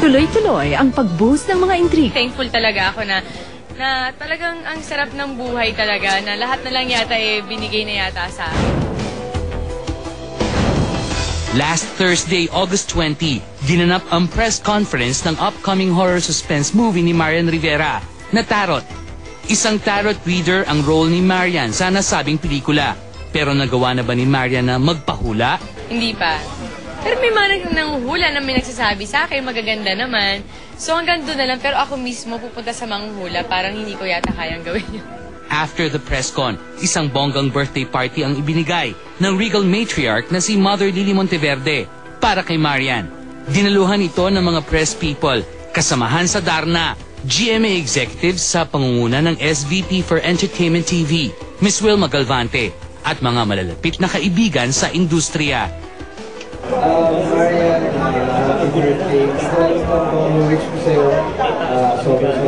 Tuloy-tuloy ang pagbuhos ng mga intriga. Thankful talaga ako na talagang ang sarap ng buhay talaga, na lahat na lang yata binigay na yata sa akin. Last Thursday, August 20, ginanap ang press conference ng upcoming horror suspense movie ni Marian Rivera na Tarot. Isang tarot reader ang role ni Marian sa nasabing pelikula. Pero nagawa na ba ni Marian na magpahula? Hindi pa. Pero may mga nanguhula na may nagsasabi sa akin, magaganda naman. So hanggang doon na lang, pero ako mismo pupunta sa manghula, parang hindi ko yata kayang gawin yun. After the press con, isang bonggang birthday party ang ibinigay ng Regal matriarch na si Mother Lily Monteverde para kay Marian. Dinaluhan ito ng mga press people, kasamahan sa Darna, GMA executives sa pangunguna ng SVP for Entertainment TV, Miss Wilma Galvante, at mga malalapit na kaibigan sa industriya. Marian, happy birthday. Ang wish ko sa'yo, sobrang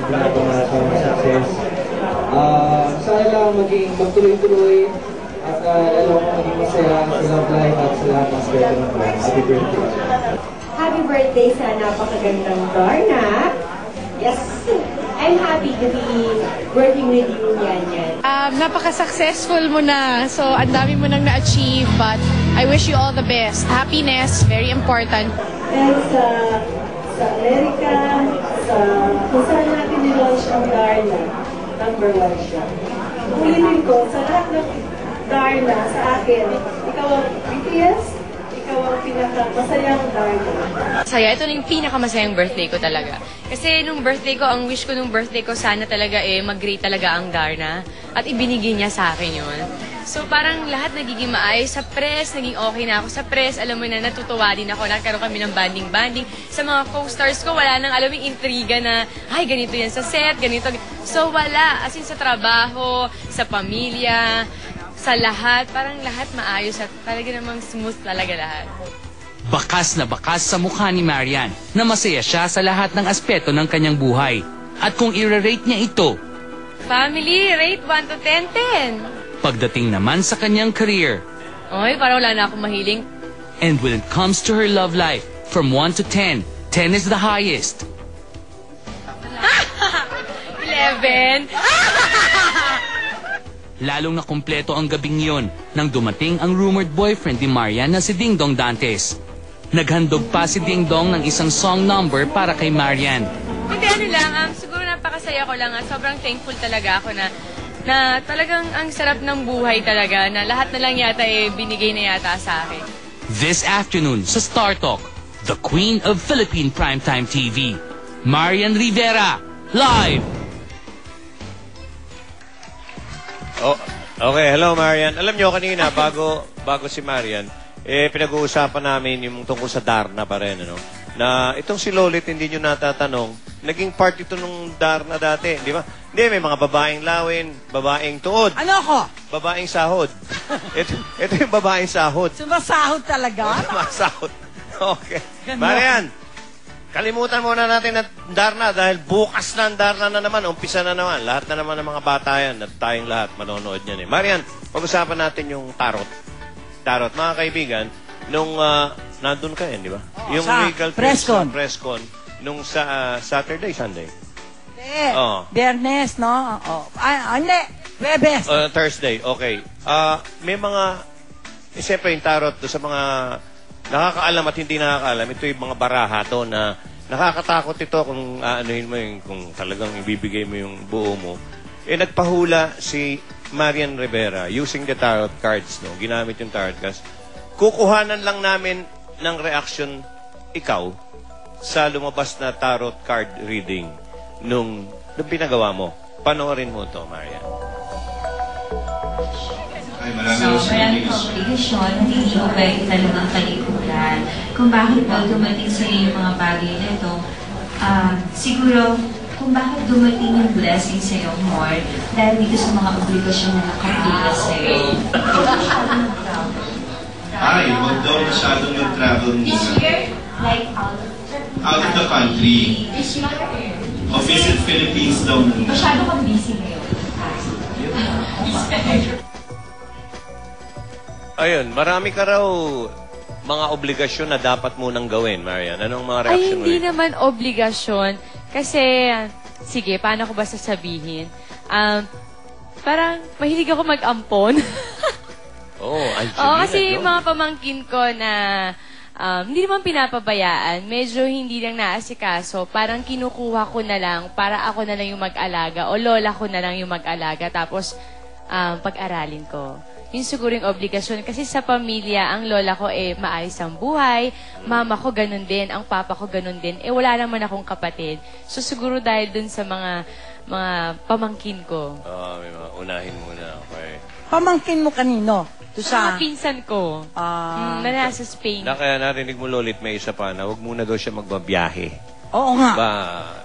pinapangako ng success. Sana lang magtuloy-tuloy at alam ko maging masaya sa love life at sa lahat ng aspecto ng buhay. Happy birthday. Happy birthday sa napakagandang Darna. Yes, I'm happy to be working with you, Yan. Napaka-successful mo na. So, ang dami mo nang na-achieve. But I wish you all the best. Happiness, very important. And sa Amerika, kung saan natin nilaunch ang Darna, #1 siya. Ulitin ko, sa lahat ng Darna sa akin, ikaw ang BTS, ikaw ang pinaka-masayang Darna. Masaya, ito na yung pinakamasayang birthday ko talaga. Kasi nung birthday ko, ang wish ko nung birthday ko, sana talaga mag-great talaga ang Darna. At ibinigay niya sa akin yun. So parang lahat nagiging maayos sa press, naging okay na ako sa press. Alam mo na, natutuwa din ako. Nagkaroon kami ng banding-banding. Sa mga co-stars ko, wala nang alam yung intriga na, ay, ganito yan sa set, ganito. So wala. As in sa trabaho, sa pamilya, sa lahat. Parang lahat maayos at talaga namang smooth talaga lahat. Bakas na bakas sa mukha ni Marian na masaya siya sa lahat ng aspeto ng kanyang buhay. At kung i-rate niya ito, family, rate 1 to 10, 10. Pagdating naman sa kanyang career, Oy, parang wala na akong mahiling. And when it comes to her love life, from 1 to 10, 10 is the highest. 11. Lalong nakumpleto ang gabing yon nang dumating ang rumored boyfriend ni Marian na si Ding Dong Dantes. Naghandog pa si Ding Dong ng isang song number para kay Marian. Hindi, ano lang, siguro napakasaya ko lang at sobrang thankful talaga ako na talagang ang sarap ng buhay talaga, na lahat na lang yata binigay na yata sa akin. This afternoon sa Star Talk, the Queen of Philippine Primetime TV, Marian Rivera, live! Oh, okay, hello Marian. Alam nyo kanina, bago si Marian, pinag-uusapan namin yung tungkol sa Darna pa rin, ano? Na itong si Lolit, hindi nyo natatanong, naging part ito nung Darna dati, di ba? Hindi, may mga babaeng lawin, babaeng tuod. Ano ako? Babaeng sahod. ito yung babaeng sahod. Sumasahod talaga? Sumasahod. Okay. Marian, kalimutan muna natin na Darna dahil bukas na ang Darna na naman, umpisa na naman. Lahat na naman ng mga bata yan at tayong lahat manonood yan. Marian, pag-usapan natin yung Tarot. Tarot, mga kaibigan, nung nandun ka yan, di ba? Yung Regal Presscon. Nung sa Saturday, Sunday? Hindi. Biyernes, no? Hindi. Webes. Thursday, okay. May mga, siyempre yung Tarot, sa mga nakakaalam at hindi nakakaalam, ito yung mga baraha to na nakakatakot ito kung aanuhin mo yung, kung talagang ibibigay mo yung buo mo. Nagpahula si Marian Rivera using the tarot cards, no? Ginamit yung tarot cards. Kukuhanan lang namin ng reaction ikaw sa lumabas na tarot card reading nung pinagawa mo. Panoorin mo to, Marian. So, maraming komplikasyon, hindi ko pwede talagang kalikulan. Kung bakit po dumating sa iyo yung mga bagay na ito, siguro, kung bakit dumating yung blessing sa iyo more, dahil dito sa mga obligasyon na nakapilas sa iyo. Ay, huwag daw masyadong mag-travel muna. This year, like out of the country. This year. O visit Philippines daw muna. Masyado kang busy ngayon. Ayun, marami ka raw mga obligasyon na dapat munang gawin, Marian? Anong mga Ay, reaction mo? hindi naman obligasyon. Kasi, sige, paano ko ba sasabihin? Parang, mahilig ako mag-ampon. Oo, kasi yung mga pamangkin ko na hindi naman pinapabayaan, medyo hindi lang naasikaso, parang kinukuha ko na lang para ako na lang yung mag-alaga o lola ko na lang yung mag-alaga tapos pag-aralin ko. Yun siguro yung obligasyon kasi sa pamilya, ang lola ko maayos ang buhay, mama ko ganun din, ang papa ko ganun din, wala naman akong kapatid. So siguro dahil dun sa mga pamangkin ko. May mga unahin muna. Okay. Pamangkin mo kanino? Sa pinsan ko. Na nasa Spain. Kaya narinig mo, Lolit, may isa pa na huwag muna daw siya magbabiyahe. Oo nga.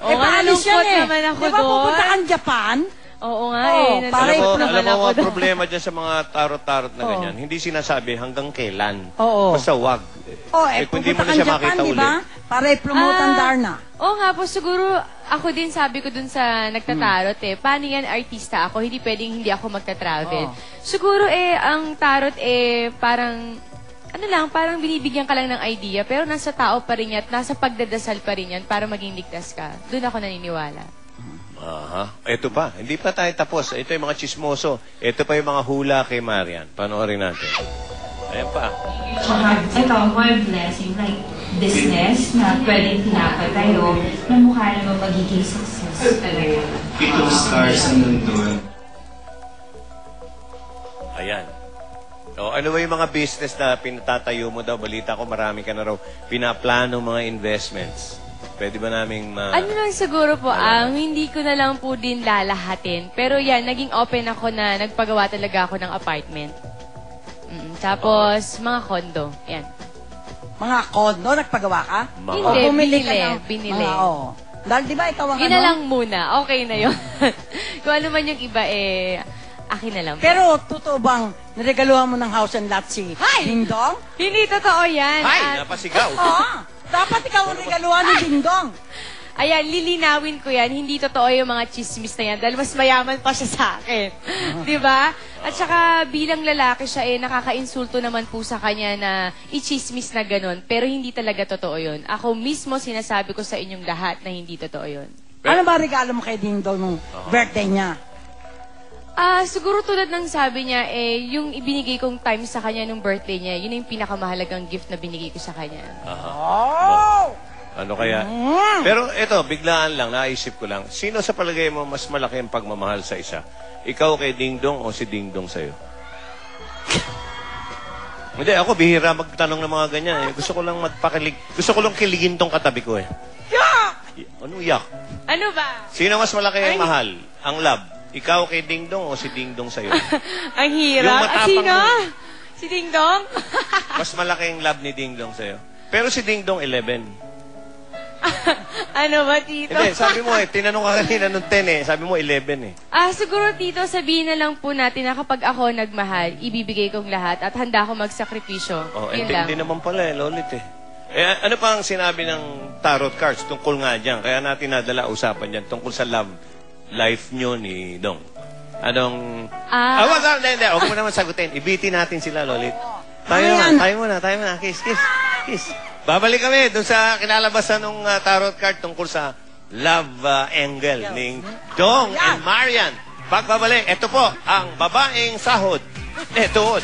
Paalis yan naman ako doon. Di ba pupunta kang Japan? Oo nga Alam mo, ang problema dyan sa mga tarot-tarot na ganyan, hindi sinasabi hanggang kailan. Basta wag. Kung hindi mo na siya makita uli. Para i-promote ang Darna. Oo nga po, siguro ako din sabi ko dun sa nagtatarot paano yan artista ako, hindi pwedeng hindi ako magta-travel. Siguro ang tarot parang parang binibigyan ka lang ng idea, pero nasa tao pa rin yan at nasa pagdadasal pa rin yan para maging ligtas ka. Doon ako naniniwala. Ito pa, hindi pa tayo tapos. Ito yung mga chismoso. Ito pa yung mga hula kay Marian. Panoorin natin. Ayan pa. Ito, more blessing, like business na pwedeng pinapatayo na mukha naman magiging success talaga. 7 stars ang nandun. Ayan. Ano ba yung mga business na pinatatayo mo daw? Balita ko marami ka na raw pinaplano mga investments. Pwede ba naming Ano lang siguro po, hindi ko na lang po din lalahatin. Pero yan, naging open ako na nagpagawa talaga ako ng apartment. Tapos, mga condo. Yan. Mga condo, nagpagawa ka? Hindi, binili. Dahil di ba ikaw ang Yun na lang muna. Okay na yun. Kung ano man yung iba, akin na lang. Pero, totoo bang niregaluhan mo ng house and lot si Ding Dong? Hindi totoo yan. Napasigaw. Dapat ikaw ang regaluhan ni Ding Dong. Ayan, lilinawin ko yan. Hindi totoo yung mga chismis na yan dahil mas mayaman pa siya sa akin. Diba? At saka bilang lalaki siya nakaka-insulto naman po sa kanya na i-chismis na ganun. Pero hindi talaga totoo yun. Ako mismo sinasabi ko sa inyong lahat na hindi totoo yun. Ano ba regalo mo kay Ding Dong nung birthday niya? Siguro tulad ng sabi niya, yung ibinigay kong time sa kanya nung birthday niya, yun yung pinakamahalagang gift na binigay ko sa kanya. Ano kaya? Pero ito, biglaan lang, naisip ko lang. Sino sa palagay mo mas malaki ang pagmamahal sa isa? Ikaw kay Ding Dong o si Ding Dong sa'yo? Hindi, ako bihira magtanong ng mga ganyan. Gusto ko lang magpakilig. Gusto ko lang kiligin tong katabi ko Yak! Ano yak? Ano ba? Sino mas malaki ang mahal? Ang love? Ikaw kay Ding Dong o si Ding Dong sa'yo? Ang hirap. Sino? Si Ding Dong? Mas malaki ang love ni Ding Dong sa'yo. Pero si Ding Dong 11. Ano ba, Tito? Hindi, sabi mo tinanong ka kanina nung 10 sabi mo 11 siguro, Tito, sabihin na lang po natin na kapag ako nagmahal, ibibigay kong lahat at handa ako magsakripisyo. Yun lang. Hindi naman pala Lolit ano pa ang sinabi ng tarot cards tungkol nga dyan? Kaya natin nadala usapan dyan tungkol sa love life nyo ni Dong. Anong... Hindi. Huwag mo naman sagutin. Ibitin natin sila, Lolit. Tayo muna. Kiss. Babalik kami dun sa kinalabasan ng tarot card tungkol sa love angle ni Dong and Marian. Pagbabalik, ito po ang babaeng sahod. Tuhod.